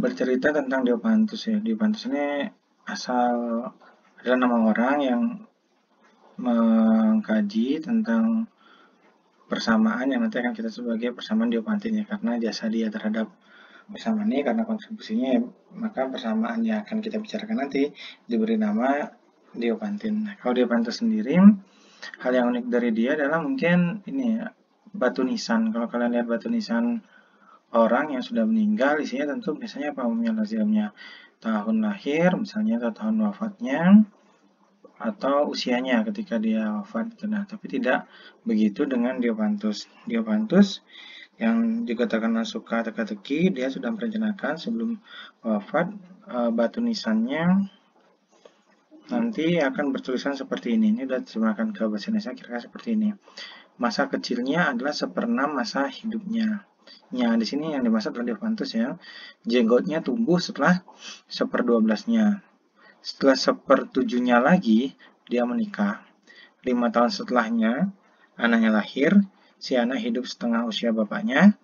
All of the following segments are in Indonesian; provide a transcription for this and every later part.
bercerita tentang Diopantus ya. Diopantus ini asal adalah nama orang yang mengkaji tentang persamaan yang nanti akan kita sebut sebagai persamaan Diopantin ya, karena jasa dia terhadap persamaan ini karena kontribusinya ya, maka persamaan yang akan kita bicarakan nanti diberi nama Diopantin. Nah, kalau Diopantus sendiri, hal yang unik dari dia adalah mungkin ini ya, batu nisan. Kalau kalian lihat batu nisan orang yang sudah meninggal, isinya tentu biasanya apa umumnya lazimnya tahun lahir, misalnya atau tahun wafatnya, atau usianya ketika dia wafat. Nah, tapi tidak begitu dengan Diopantus. Diopantus yang juga terkena suka teka-teki, dia sudah merencanakan sebelum wafat batu nisannya nanti akan bertulisan seperti ini. Ini sudah diterjemahkan ke bahasa Indonesia kira-kira seperti ini. Masa kecilnya adalah 1/6 masa hidupnya. Ya, di sini yang dimaksud adalah Diopantus ya. Jenggotnya tumbuh setelah 1/12-nya. Setelah 1/7-nya lagi, dia menikah. 5 tahun setelahnya, anaknya lahir. Si anak hidup setengah usia bapaknya.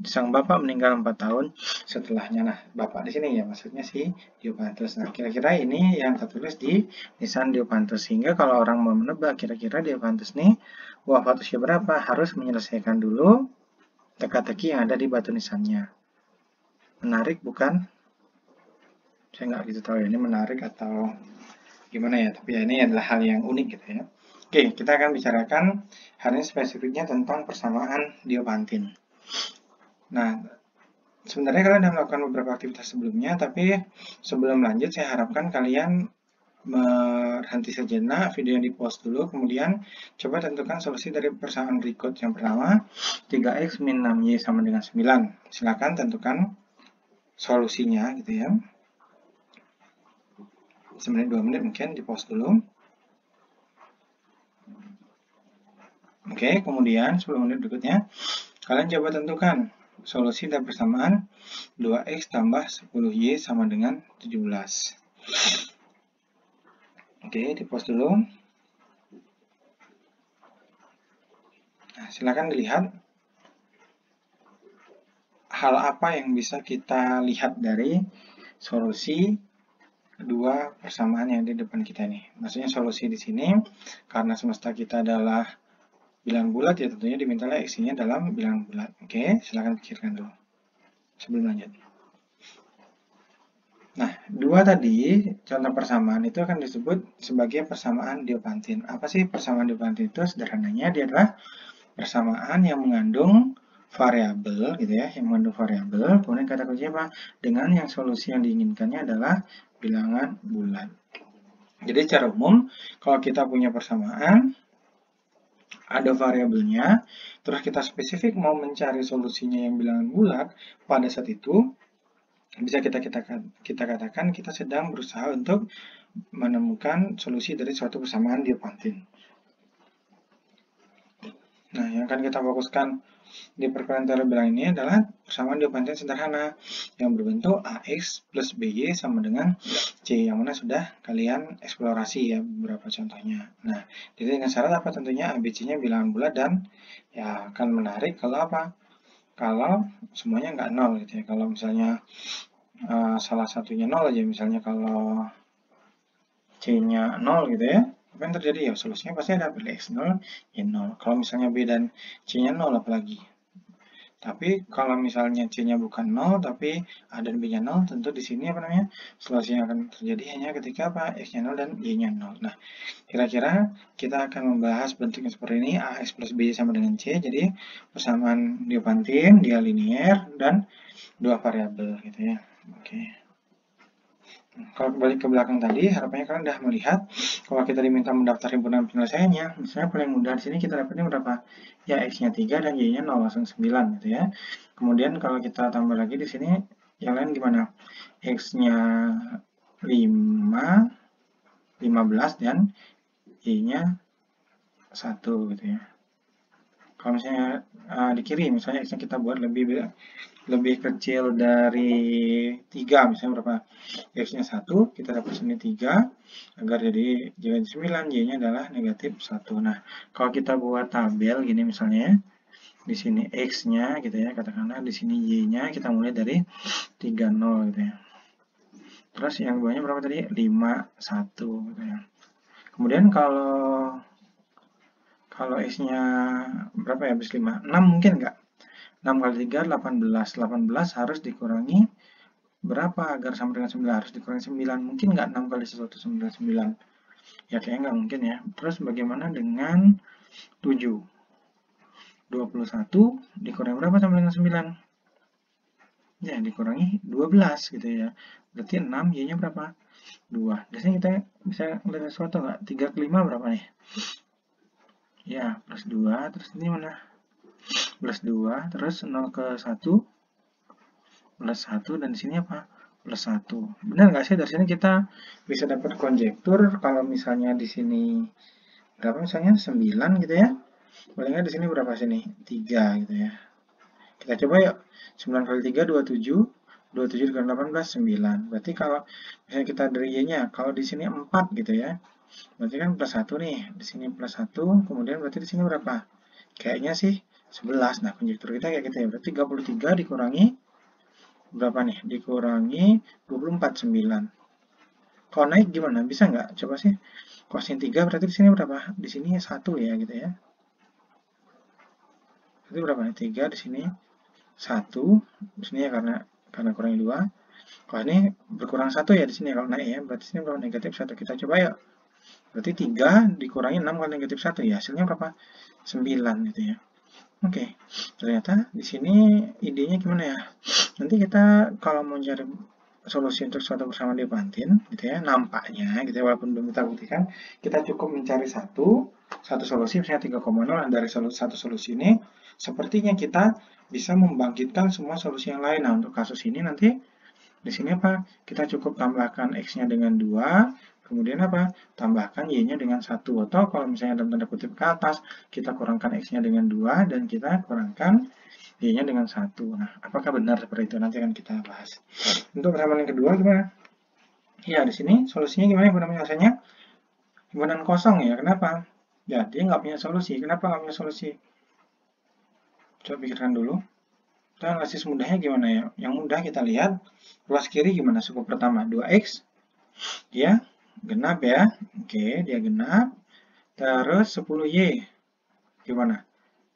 Sang bapak meninggal 4 tahun setelahnya. Nah, bapak di sini ya maksudnya si Diopantus. Nah, kira-kira ini yang tertulis di nisan Diopantus. Sehingga kalau orang mau menebak kira-kira Diopantus nih wafat usia berapa, harus menyelesaikan dulu teka-teki yang ada di batu nisannya. Menarik bukan? Saya nggak gitu tahu ya ini menarik atau gimana ya, tapi ya ini adalah hal yang unik gitu ya. Oke, kita akan bicarakan hari ini spesifiknya tentang persamaan Diopantin. Nah, sebenarnya kalian sudah melakukan beberapa aktivitas sebelumnya, tapi sebelum lanjut saya harapkan kalian berhenti sejenak, video yang di pause dulu, kemudian coba tentukan solusi dari persamaan berikut. Yang pertama, 3x min 6y sama dengan 9. Silakan tentukan solusinya gitu ya. 1 menit 2 menit mungkin di pause dulu. Oke, kemudian 10 menit berikutnya kalian coba tentukan solusi dari persamaan 2x tambah 10y sama dengan 17. Oke, di pause dulu. Nah, silakan dilihat hal apa yang bisa kita lihat dari solusi dua persamaan yang di depan kita ini. Maksudnya solusi di sini karena semesta kita adalah bilangan bulat ya tentunya dimintalah x-nya dalam bilangan bulat. Oke, silakan pikirkan dulu sebelum lanjut. Nah, dua tadi contoh persamaan itu akan disebut sebagai persamaan Diopantin. Apa sih persamaan Diopantin itu? Sederhananya dia adalah persamaan yang mengandung variabel gitu ya, yang mengandung variabel. Kemudian kata kunci apa? Dengan yang solusi yang diinginkannya adalah bilangan bulat. Jadi secara umum kalau kita punya persamaan ada variabelnya, terus kita spesifik mau mencari solusinya yang bilangan bulat, pada saat itu bisa kita katakan kita sedang berusaha untuk menemukan solusi dari suatu persamaan Diopantin. Nah, yang akan kita fokuskan di perkalian bilangan ini adalah persamaan Diopantin sederhana yang berbentuk AX plus BY sama dengan C, yang mana sudah kalian eksplorasi ya beberapa contohnya. Nah, jadi dengan syarat apa tentunya ABC-nya bilangan bulat dan ya akan menarik kalau apa? Kalau semuanya nggak nol gitu ya. Kalau misalnya salah satunya nol aja, misalnya kalau C-nya 0 gitu ya, apa yang terjadi ya solusinya pasti ada pilih X 0, Y 0. Kalau misalnya B dan C-nya 0 apalagi. Tapi kalau misalnya C-nya bukan 0 tapi A dan B-nya 0, tentu di sini apa namanya? Solusi yang akan terjadi hanya ketika apa? X-nya 0 dan Y-nya 0. Nah, kira-kira kita akan membahas bentuknya seperti ini, AX plus B sama dengan C. Jadi persamaan Diopantin, dia linier dan dua variabel gitu ya. Oke. Kalau kembali ke belakang tadi, harapannya kalian sudah melihat kalau kita diminta mendaftar himpunan penyelesaiannya, misalnya paling mudah di sini kita dapatnya berapa? Ya X-nya 3 dan Y-nya 0, langsung 9 gitu ya. Kemudian kalau kita tambah lagi di sini, yang lain gimana? X-nya 5, 15 dan Y-nya 1 gitu ya. Kalau misalnya di kiri, misalnya X-nya kita buat lebih kecil dari 3, misalnya berapa? X-nya 1, kita dapat sini 3, agar jadi 9, Y-nya adalah negatif 1. Nah, kalau kita buat tabel gini misalnya, di sini X-nya gitu ya, katakanlah di sini Y-nya kita mulai dari 30 gitu ya. Terus yang bawahnya berapa tadi? 51 gitu ya. Kemudian kalau X-nya berapa ya habis 5? 6 mungkin nggak? 6 kali 3, 18. 18 harus dikurangi berapa agar sama dengan 9? Harus dikurangi 9. Mungkin nggak 6 kali 1, 9. Ya kayaknya nggak mungkin ya. Terus bagaimana dengan 7? 21 dikurangi berapa sama dengan 9? Ya, dikurangi 12 gitu ya. Berarti 6, Y-nya berapa? 2. Biasanya kita bisa melihat sesuatu nggak? 3 ke 5 berapa nih? Ya, plus 2. Terus ini mana? Plus 2. Terus 0 ke 1. Plus 1. Dan di sini apa? Plus 1. Benar nggak sih? Dari sini kita bisa dapat konjektur kalau misalnya di sini berapa misalnya? 9 gitu ya. Paling nggak di sini berapa sini? 3 gitu ya. Kita coba yuk. 9 kali 3, 27. 27 dikali 18, 9. Berarti kalau misalnya kita dari Y-nya, kalau di sini 4 gitu ya. Berarti kan plus 1 nih. Di sini plus 1, kemudian berarti di sini berapa? Kayaknya sih 11. Nah, konjektur kita kayak gitu ya. Berarti 33 dikurangi berapa nih? Dikurangi 24, 9. Kalau naik gimana? Bisa nggak? Coba sih. Kosin 3 berarti di sini berapa? Di sini 1 ya gitu ya. Berarti berapa nih? 3 di sini 1. Di sini ya karena kurangi 2. Kalau ini berkurang 1 ya di sini kalau naik ya. Berarti sini berapa? Negatif 1. Kita coba ya. Berarti 3 dikurangi 6 kali negatif 1 ya. Hasilnya berapa? 9 gitu ya. Oke. Ternyata di sini idenya gimana ya? Nanti kita kalau mau cari solusi untuk suatu persamaan Diopantin gitu ya, nampaknya gitu ya, walaupun belum kita buktikan, kita cukup mencari satu solusi misalnya 3,0. Dari satu solusi ini sepertinya kita bisa membangkitkan semua solusi yang lain. Nah, untuk kasus ini nanti di sini apa? Kita cukup tambahkan X-nya dengan 2, kemudian apa? Tambahkan Y-nya dengan 1. Atau kalau misalnya dalam tanda kutip ke atas, kita kurangkan X-nya dengan 2, dan kita kurangkan Y-nya dengan 1. Nah, apakah benar seperti itu? Nanti akan kita bahas. Untuk persamaan yang kedua gimana? Ya, di sini solusinya gimana pada penyelesaiannya? Himpunan kosong ya, kenapa? Ya, dia nggak punya solusi. Kenapa nggak punya solusi? Coba pikirkan dulu. Kita analisis mudahnya gimana ya? Yang mudah kita lihat, ruas kiri gimana? Suku pertama, 2X. Dia genap ya. Oke, dia genap. Terus 10Y. Gimana?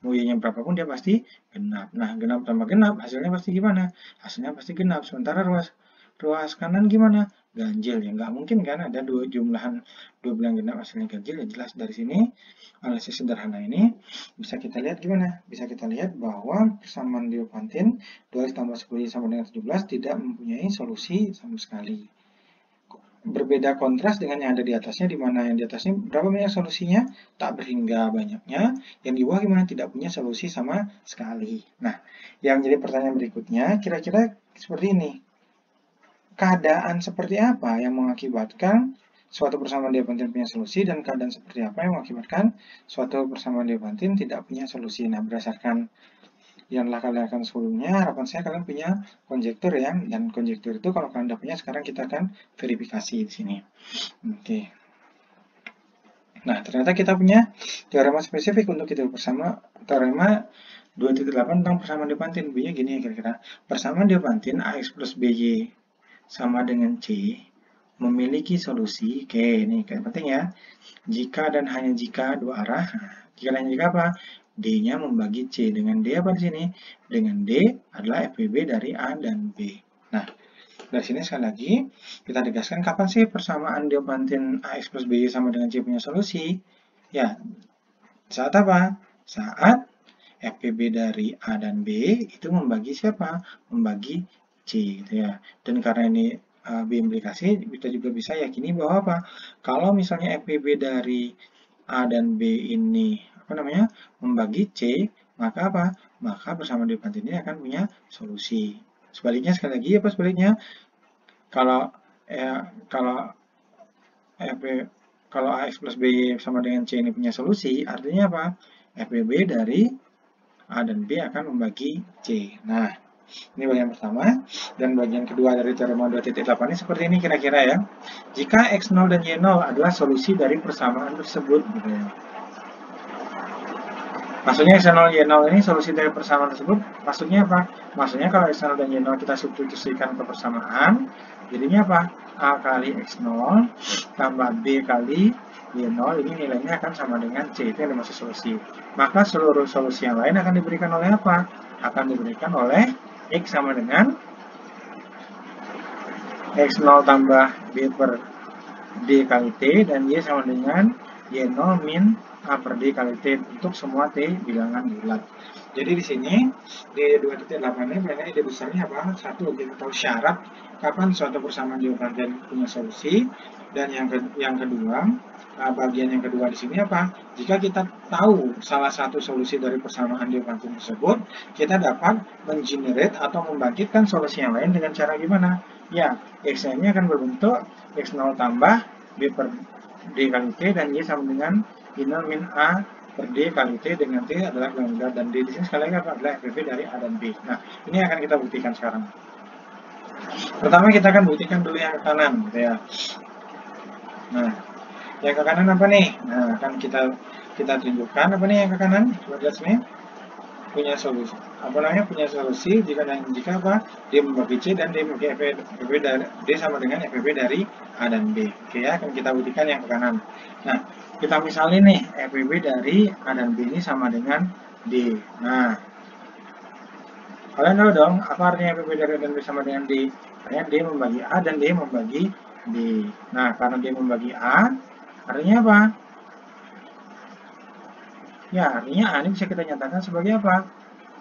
Mau Y-nya berapapun dia pasti genap. Nah, genap tambah genap, hasilnya pasti gimana? Hasilnya pasti genap. Sementara ruas kanan gimana? Ganjil ya. Nggak mungkin kan ada dua bilang genap hasilnya ganjil. Ya jelas dari sini analisis sederhana ini bisa kita lihat gimana? Bisa kita lihat bahwa persamaan Diopantin 2X tambah 10Y sama dengan 17 tidak mempunyai solusi sama sekali. Berbeda kontras dengan yang ada di atasnya, di mana yang di atasnya berapa banyak solusinya? Tak berhingga banyaknya. Yang di bawah gimana? Tidak punya solusi sama sekali. Nah, yang jadi pertanyaan berikutnya, kira-kira seperti ini. Keadaan seperti apa yang mengakibatkan suatu persamaan Diopantin punya solusi, dan keadaan seperti apa yang mengakibatkan suatu persamaan Diopantin tidak punya solusi? Nah, berdasarkan yang telah kalian lakukan sebelumnya, harapan saya kalian punya konjektur ya, dan konjektur itu kalau kalian sudah punya, sekarang kita akan verifikasi di sini. Oke. Nah, ternyata kita punya teorema spesifik untuk itu bersama teorema 2.8 tentang persamaan Diopantin. Bunyinya gini ya kira-kira. Persamaan Diopantin AX plus BY sama dengan C memiliki solusi. Oke, ini penting ya. Jika dan hanya jika dua arah. Jika dan hanya jika apa? D-nya membagi C. Dengan D apa di sini? Dengan D adalah FBB dari A dan B. Nah, dari sini sekali lagi, kita tegaskan kapan sih persamaan Diopantin AX plus BY sama dengan C punya solusi? Ya, saat apa? Saat FBB dari A dan B itu membagi siapa? Membagi C gitu ya. Dan karena ini B implikasi, kita juga bisa yakini bahwa apa? Kalau misalnya FBB dari A dan B ini membagi C, maka apa? Maka persamaan Diopantin ini akan punya solusi. Sebaliknya sekali lagi apa sebaliknya? Kalau AX plus B sama dengan C ini punya solusi, artinya apa? FBB dari A dan B akan membagi C. Nah, ini bagian pertama. Dan bagian kedua dari teorema 2.8 ini seperti ini kira-kira ya. Jika X0 dan Y0 adalah solusi dari persamaan tersebut, gitu ya. Maksudnya X0 Y0 ini solusi dari persamaan tersebut, maksudnya apa? Maksudnya kalau X0 dan Y0 kita substitusikan ke persamaan, jadinya apa? A kali X0 tambah B kali Y0, ini nilainya akan sama dengan C, itu yang dimaksud solusi. Maka seluruh solusi yang lain akan diberikan oleh apa? Akan diberikan oleh X sama dengan X0 tambah B per D kali T, dan Y sama dengan Y0 min A per D kali T untuk semua T bilangan bulat. Jadi di sini di 2.8 ini berarti ide besarnya apa? Satu, kita tahu syarat kapan suatu persamaan Diophantine punya solusi, dan yang kedua, bagian yang kedua di sini apa? Jika kita tahu salah satu solusi dari persamaan Diophantine tersebut, kita dapat mengenerate atau membangkitkan solusi yang lain dengan cara gimana? Ya, X ini akan berbentuk X0 tambah B per D kali T, dan Y sama dengan Y0 min A per D kali T, dengan T adalah bilangan bulat, dan D di sini sekali lagi adalah FPV dari A dan B. Nah, ini akan kita buktikan sekarang. Pertama kita akan buktikan dulu yang ke kanan, gitu ya. Nah, yang ke kanan apa nih? Nah, akan kita tunjukkan apa nih yang ke kanan? Coba lihat sini. Punya solusi, punya solusi jika apa, D membagi C dan D membagi FPV dari D sama dengan FPV dari A dan B. Oke ya, akan kita buktikan yang ke kanan. Nah, kita misalnya nih FPV dari A dan B ini sama dengan D. Nah, kalian tahu dong apa artinya FPV dari A dan B sama dengan D? Artinya D membagi A dan D membagi D. Nah, karena D membagi A, artinya apa? Ya, artinya A ini bisa kita nyatakan sebagai apa?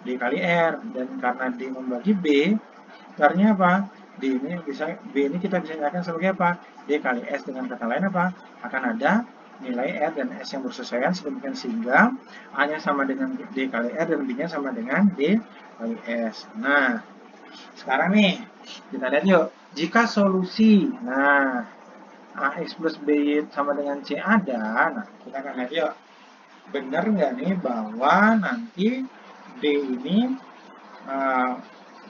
D kali R. Dan karena D membagi B, artinya apa? B ini kita bisa nyatakan sebagai apa? D kali S. Dengan kata lain apa? Akan ada nilai R dan S yang bersesuaian, sedemikian sehingga A-nya sama dengan D kali R dan B-nya sama dengan D kali S. Nah, sekarang nih, kita lihat yuk. Jika solusi, nah, AX plus B sama dengan C ada, nah, kita akan lihat yuk. Benar nggak nih bahwa nanti D ini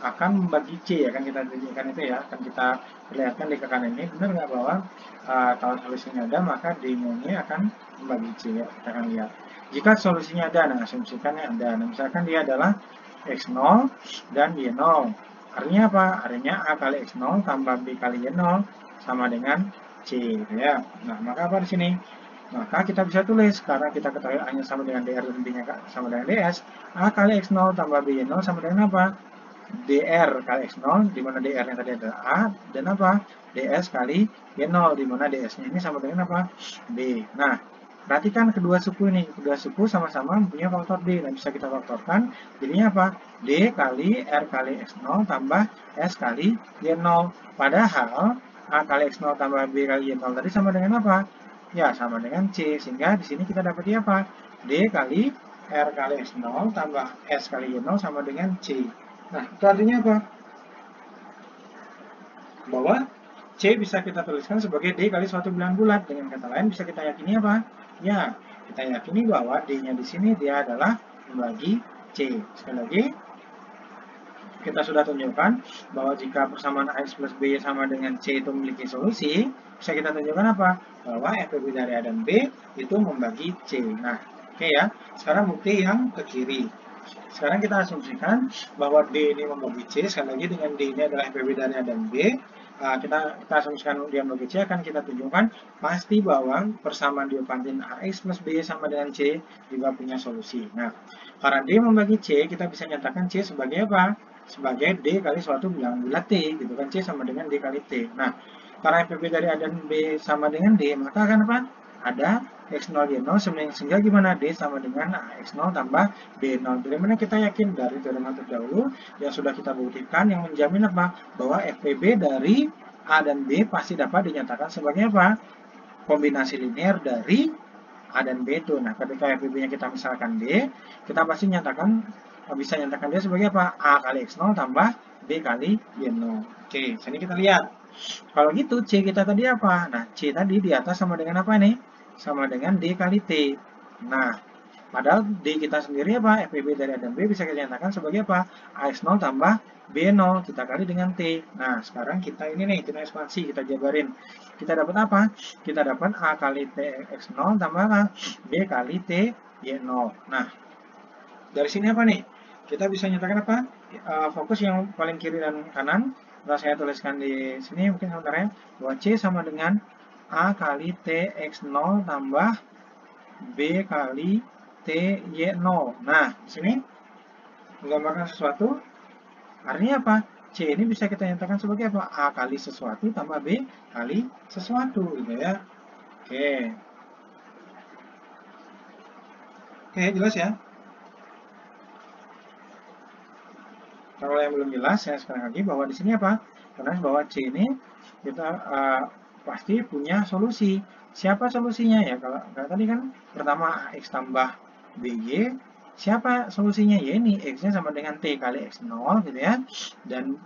akan membagi C, akan kita tunjukkan itu ya, akan kita perlihatkan di ke kanan ini. Benar nggak bahwa kalau solusinya ada, maka D-nya ini akan membagi C, ya. Kita akan lihat. Jika solusinya ada, nah asumsikan yang ada. Nah, misalkan dia adalah X0 dan Y0. Artinya apa? Artinya A kali X0 tambah B kali Y0 sama dengan C, ya. Nah, maka apa di sini? Maka kita bisa tulis, karena kita ketahui A-nya sama dengan DR dan B-nya sama dengan DS, A kali X0 tambah B-0 sama dengan apa? DR kali X0, di mana DR-nya tadi adalah A, dan apa? DS kali Y0, di mana DS-nya ini sama dengan apa? B. Nah, perhatikan kedua suku ini. Kedua suku sama-sama punya faktor D, dan bisa kita faktorkan. Jadinya apa? D kali R kali X0 tambah S kali Y0. Padahal A kali X0 tambah B kali Y0 tadi sama dengan apa? Ya, sama dengan C, sehingga di sini kita dapat apa? D kali R kali X0 tambah S kali Y0 sama dengan C. Nah, itu artinya apa? Bahwa C bisa kita tuliskan sebagai D kali suatu bilangan bulat. Dengan kata lain, bisa kita yakini apa? Ya, kita yakini bahwa D-nya di sini dia adalah membagi C. Sekali lagi, kita sudah tunjukkan bahwa jika persamaan AX plus B sama dengan C itu memiliki solusi, bisa kita tunjukkan apa? Bahwa FPV dari A dan B itu membagi C. Nah, oke ya. Sekarang bukti yang ke kiri. Sekarang kita asumsikan bahwa D ini membagi C, sekali lagi dengan D ini adalah FPV dari A dan B. Kita asumsikan dia membagi C, akan kita tunjukkan pasti bahwa persamaan Diophantine AX plus B sama dengan C juga punya solusi. Nah, karena D membagi C, kita bisa nyatakan C sebagai apa? Sebagai D kali suatu bilangan bulat T, gitu kan, C sama dengan D kali T. Nah, karena FPV dari A dan B sama dengan D, maka akan apa? Ada X0 Y0, sehingga gimana? D sama dengan X0 tambah B0. Dari mana kita yakin? Dari teorema terdahulu yang sudah kita buktikan, yang menjamin apa? Bahwa FPV dari A dan B pasti dapat dinyatakan sebagai apa? Kombinasi linear dari A dan B itu. Nah, ketika FPV-nya kita misalkan D, kita pasti bisa nyatakan dia sebagai apa? A kali X0 tambah B kali Y0. Oke, sini kita lihat. Kalau gitu, C kita tadi apa? Nah, C tadi di atas sama dengan apa nih? Sama dengan D kali T. Nah, padahal D kita sendiri apa? FPV dari A dan B bisa kita nyatakan sebagai apa? AX0 tambah B0 kita kali dengan T. Nah, sekarang kita ini nih, kita ekspansi, kita jabarin. Kita dapat apa? Kita dapat A kali T X0 tambah B kali T Y0. Nah, Dari sini apa nih? Kita bisa nyatakan apa? Fokus yang paling kiri dan kanan. Nah, saya tuliskan di sini mungkin sebentar ya. Bahwa C sama dengan A kali T X0 tambah B kali T Y0. Nah, di sini menggambarkan sesuatu. Artinya apa? C ini bisa kita nyatakan sebagai apa? A kali sesuatu tambah B kali sesuatu. Gitu ya. Oke. Oke, jelas ya? Kalau yang belum jelas, saya sekali lagi bahwa di sini apa? Karena bahwa C ini kita pasti punya solusi. Siapa solusinya ya? Kalau tadi kan pertama X tambah BY, siapa solusinya? Ya ini X-nya sama dengan T kali X0 gitu ya. Dan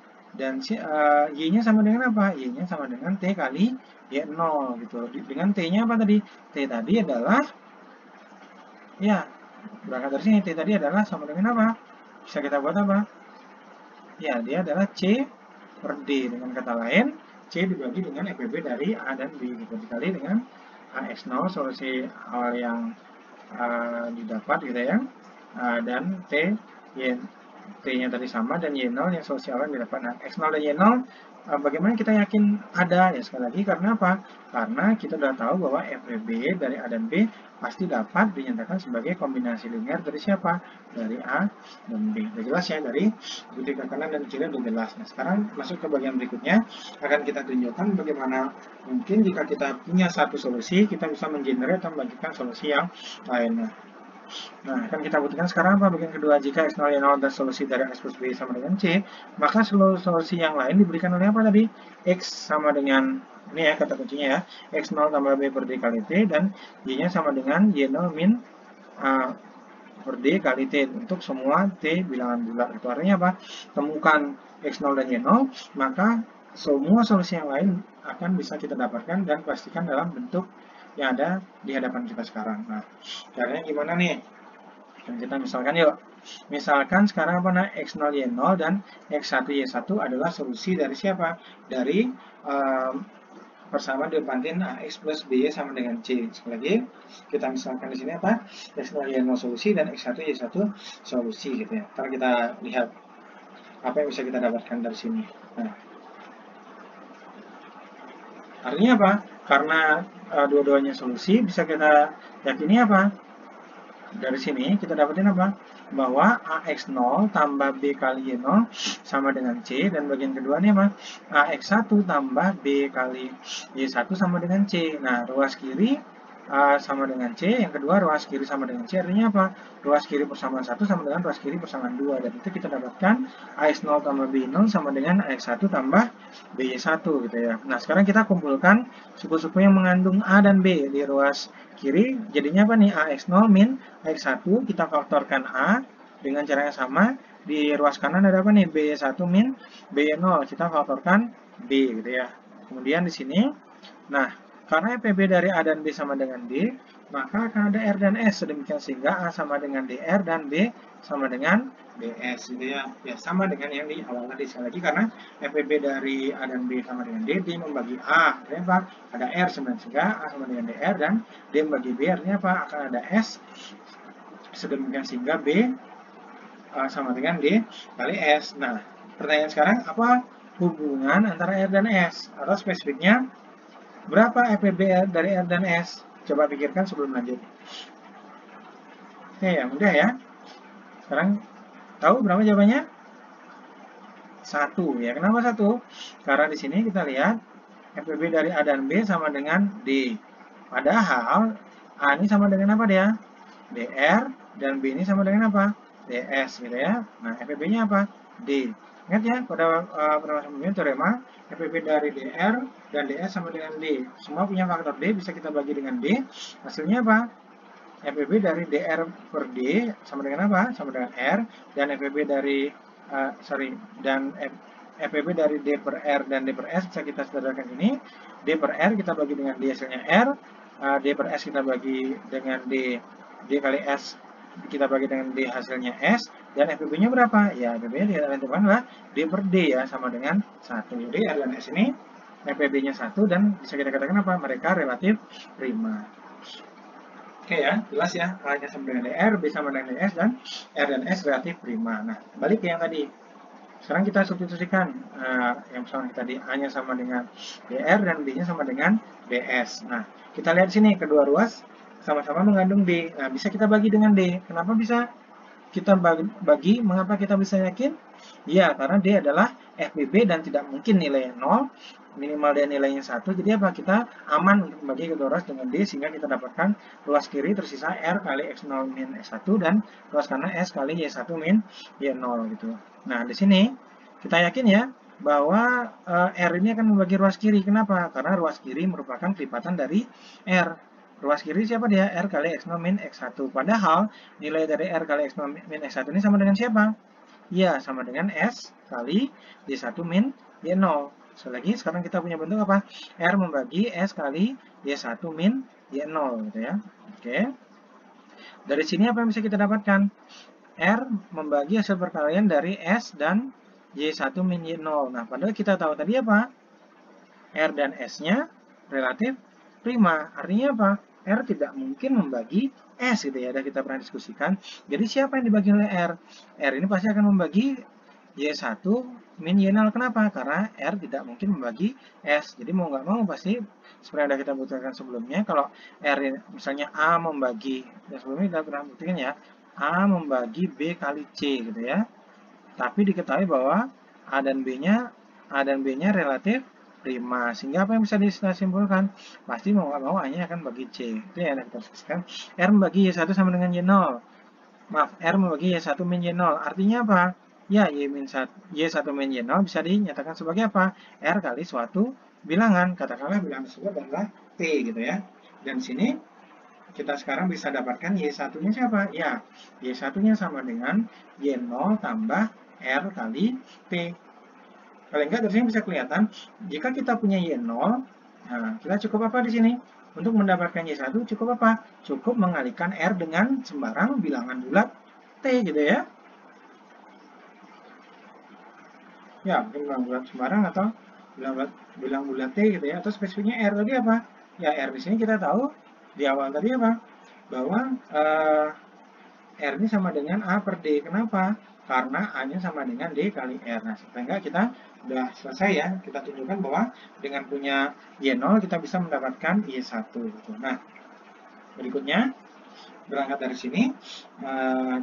Y-nya sama dengan apa? Y-nya sama dengan T kali Y0 gitu. Dengan T-nya apa tadi? T tadi adalah, ya berangkat dari sini, T tadi adalah sama dengan apa? Bisa kita buat apa? Ya, dia adalah C per D. Dengan kata lain, C dibagi dengan FBB dari A dan B. Gitu. Dikali dengan AX0, solusi awal yang didapat gitu ya. Dan T-nya tadi sama, dan Y0 yang solusi awal yang didapat. Nah, X0 dan Y0, bagaimana kita yakin ada? Ya, sekali lagi, karena apa? Karena kita sudah tahu bahwa FBB dari A dan B pasti dapat dinyatakan sebagai kombinasi linear dari siapa? Dari A dan B. Sudah jelas ya, dari bukti ke kanan dan kiri sudah jelas. Nah, sekarang masuk ke bagian berikutnya, akan kita tunjukkan bagaimana mungkin jika kita punya satu solusi, kita bisa mengenerate atau membagikan solusi yang lainnya. Nah, akan kita buktikan sekarang apa? Bagian kedua, jika X0, Y0 dan solusi dari X plus B sama dengan C, maka seluruh solusi yang lain diberikan oleh apa tadi? X sama dengan, ini ya kata kuncinya ya, X0 tambah B per D kali T, dan Y-nya sama dengan Y0 min per D kali T untuk semua T bilangan bulat. Itu artinya apa? Temukan X0 dan Y0, maka semua solusi yang lain akan bisa kita dapatkan dan pastikan dalam bentuk yang ada di hadapan kita sekarang. Nah, caranya gimana nih? Dan kita misalkan yuk. Misalkan sekarang apa? Nah, X0, Y0 dan X1, Y1 adalah solusi dari siapa? Dari persamaan diopantin X plus B sama dengan C. Sekali lagi, kita misalkan di sini apa? X0, Y0 solusi dan X1, Y1 solusi gitu ya. Ntar kita lihat apa yang bisa kita dapatkan dari sini. Nah, artinya apa? Karena dua-duanya solusi, bisa kita yakini apa? Dari sini kita dapetin apa? Bahwa AX0 tambah B kali Y0 sama dengan C, dan bagian kedua ini apa? AX1 tambah B kali Y1 sama dengan C. Nah, ruas kiri sama dengan C, yang kedua ruas kiri sama dengan C, artinya apa? Ruas kiri persamaan 1 sama dengan ruas kiri persamaan 2, dan itu kita dapatkan AX0 tambah B0 sama dengan AX1 tambah BY1 gitu ya. Nah, sekarang kita kumpulkan suku-suku yang mengandung A dan B di ruas kiri, jadinya apa nih? AX0 min AX1, kita faktorkan A dengan cara yang sama. Di ruas kanan ada apa nih? BY1 min BY0, kita faktorkan B gitu ya. Kemudian di sini, nah, karena FPB dari A dan B sama dengan D, maka akan ada R dan S, sedemikian sehingga A sama dengan DR dan B sama dengan DS gitu ya. Ya, sama dengan yang di awal tadi. Sekali lagi, karena FPB dari A dan B sama dengan D, D membagi A, artinya apa? Ada R sehingga A sama dengan DR, dan D membagi B, artinya apa? Akan ada S, sedemikian sehingga B sama dengan D kali S. Nah, pertanyaan sekarang, apa hubungan antara R dan S? Atau spesifiknya, berapa FPB dari R dan S? Coba pikirkan sebelum lanjut. Oke, ya mudah ya. Sekarang tahu berapa jawabannya? 1 ya. Kenapa 1? Karena di sini kita lihat FPB dari A dan B sama dengan D. Padahal A ini sama dengan apa dia? DR, dan B ini sama dengan apa? DS gitu ya. Nah, FPB-nya apa? D. Ingat ya, pada sebelumnya teorema, FPB dari DR dan DS sama dengan D. Semua punya faktor D, bisa kita bagi dengan D. Hasilnya apa? FPB dari DR per D sama dengan apa? Sama dengan R. Dan FPB dari, FPB dari D per R dan D per S bisa kita sederhanakan ini. D per R kita bagi dengan D hasilnya R. D per S kita bagi dengan D kali S kita bagi dengan D hasilnya S, dan FPB-nya berapa? Ya, FPB-nya kita tentukan adalah D per D ya, sama dengan 1. Jadi R dan S ini FPB-nya 1, dan bisa kita katakan apa? Mereka relatif prima. Oke ya, jelas ya, A-nya sama dengan DR, B sama dengan DS, dan R dan S relatif prima. Nah, balik ke yang tadi. Sekarang kita substitusikan yang sama tadi, A-nya sama dengan DR dan B-nya sama dengan DS. Nah, kita lihat sini, kedua ruas sama-sama mengandung D. Nah, bisa kita bagi dengan D. Kenapa bisa kita bagi? Mengapa kita bisa yakin? Ya, karena D adalah FBB dan tidak mungkin nilai 0, minimal D nilainya 1. Jadi apa? Kita aman untuk membagi kedua ruas dengan D, sehingga kita dapatkan ruas kiri tersisa R kali X0 min S1 dan ruas kanan S kali Y1 min Y0 gitu. Nah, di sini kita yakin ya bahwa R ini akan membagi ruas kiri. Kenapa? Karena ruas kiri merupakan kelipatan dari R. Ruas kiri siapa dia? R kali X0 min X1. Padahal nilai dari R kali X0 min X1 ini sama dengan siapa? Ya, sama dengan S kali Y1 min Y0. Sekali lagi, sekarang kita punya bentuk apa? R membagi S kali Y1 min Y0 gitu ya. Oke. Dari sini apa yang bisa kita dapatkan? R membagi hasil perkalian dari S dan Y1 min Y0. Nah, padahal kita tahu tadi apa? R dan S-nya relatif prima. Artinya apa? R tidak mungkin membagi S gitu ya. Ada kita pernah diskusikan. Jadi siapa yang dibagi oleh R? R ini pasti akan membagi Y1 min Y0. Kenapa? Karena R tidak mungkin membagi S. Jadi mau nggak mau pasti seperti yang kita buktikan sebelumnya. Kalau R misalnya A membagi, yang sebelumnya kita pernah buktikan ya, A membagi B kali C gitu ya. Tapi diketahui bahwa A dan B-nya relatif prima. Sehingga apa yang bisa disimpulkan? Pasti mau nggak mau A-nya akan bagi C. Itu yang kita diskusikan. R membagi Y1 sama dengan Y0. Maaf, R membagi Y1 min Y0. Artinya apa? Ya, Y1 min Y0 bisa dinyatakan sebagai apa? R kali suatu bilangan. Katakanlah bilangan tersebut adalah T gitu ya. Dan sini kita sekarang bisa dapatkan Y1-nya siapa? Ya, Y1-nya sama dengan Y0 tambah R kali P. Paling enggak dari sini bisa kelihatan, jika kita punya Y0, nah, kita cukup apa di sini? Untuk mendapatkan Y1 cukup apa? Cukup mengalihkan R dengan sembarang bilangan bulat T gitu ya. Ya, mungkin bilangan bulat sembarang atau bilang bulat T gitu ya. Atau spesifiknya R tadi apa? Ya, R di sini kita tahu di awal tadi apa? Bahwa R ini sama dengan A per D. Kenapa? Karena A-nya sama dengan D kali R. Nah, sehingga kita sudah selesai ya. Kita tunjukkan bahwa dengan punya Y0 kita bisa mendapatkan Y1. Gitu. Nah, berikutnya berangkat dari sini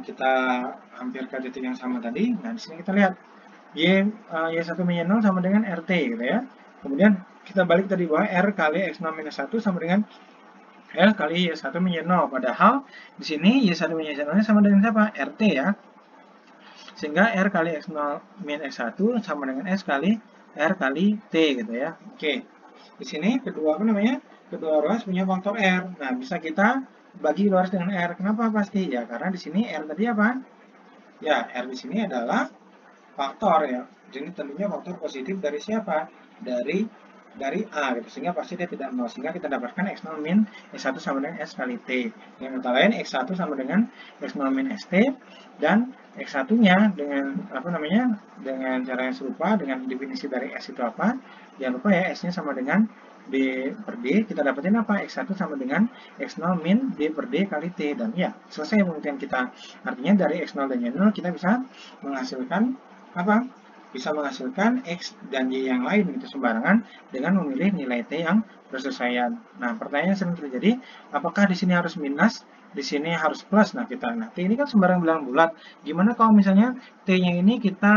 kita hampir ke titik yang sama tadi. Nah, di sini kita lihat Y1 min Y0 sama dengan RT gitu ya. Kemudian kita balik tadi bahwa R kali X0 minus 1 sama dengan L kali Y1 min Y0. Padahal di sini Y1 min Y0 sama dengan siapa? RT ya. Sehingga R kali X0 min X1 sama dengan S kali R kali T gitu ya. Oke. Di sini kedua ruas punya faktor R. Nah, bisa kita bagi luas dengan R. Kenapa pasti? Ya, karena di sini R tadi apa? Ya, R di sini adalah faktor ya. Jadi tentunya faktor positif dari siapa? Dari A gitu. Sehingga pasti dia tidak 0. Sehingga kita dapatkan X0 min X1 sama dengan S kali T. Dengan kata lain X1 sama dengan X0 min ST dan X1-nya dengan dengan cara yang serupa dengan definisi dari S itu apa? Jangan lupa ya S-nya sama dengan B per D, kita dapetin apa? X1 sama dengan X0 min D per D kali T. Dan ya, selesai pembuktian kita. Artinya dari X0 dan Y0 kita bisa menghasilkan apa? Bisa menghasilkan X dan Y yang lain gitu sembarangan dengan memilih nilai T yang bersesuaian. Nah, pertanyaan sering terjadi, apakah di sini harus minus, di sini harus plus? Nah, T ini kan sembarang bilangan bulat. Gimana kalau misalnya T-nya ini kita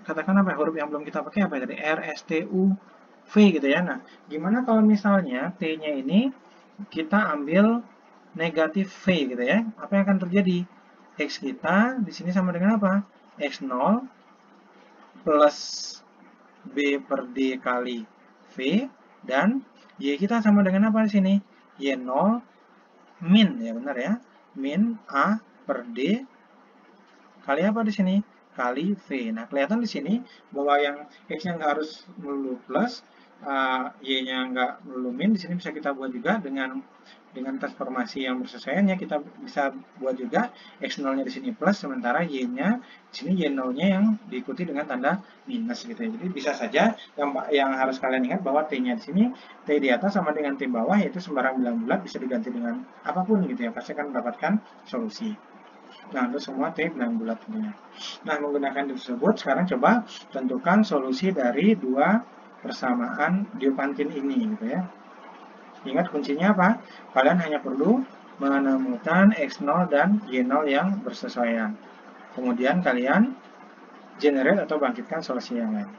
katakan apa ya, huruf yang belum kita pakai apa ya tadi? R, S, T, U, V gitu ya. Nah, gimana kalau misalnya T-nya ini kita ambil negatif V gitu ya? Apa yang akan terjadi? X kita di sini sama dengan apa? X0 plus B per D kali V dan Y kita sama dengan apa di sini? Y0 min ya benar ya. Min A per D kali apa di sini? Kali V. Nah, kelihatan di sini bahwa yang X-nya nggak harus melulu plus, Y-nya nggak melulu min, di sini bisa kita buat juga dengan transformasi yang bersesuaian ya, kita bisa buat juga X0-nya di sini plus, sementara Y-nya di sini Y0-nya yang diikuti dengan tanda minus gitu ya. Jadi bisa saja yang harus kalian ingat bahwa T-nya di sini, T di atas sama dengan T bawah, yaitu sembarang bilang bulat bisa diganti dengan apapun gitu ya, pasti akan mendapatkan solusi. Nah, untuk semua T bilang bulat tentunya. Nah, menggunakan tersebut, sekarang coba tentukan solusi dari dua persamaan Diophantine ini gitu ya. Ingat kuncinya apa? Kalian hanya perlu menemukan X0 dan Y0 yang bersesuaian. Kemudian kalian generate atau bangkitkan solusi yang lain.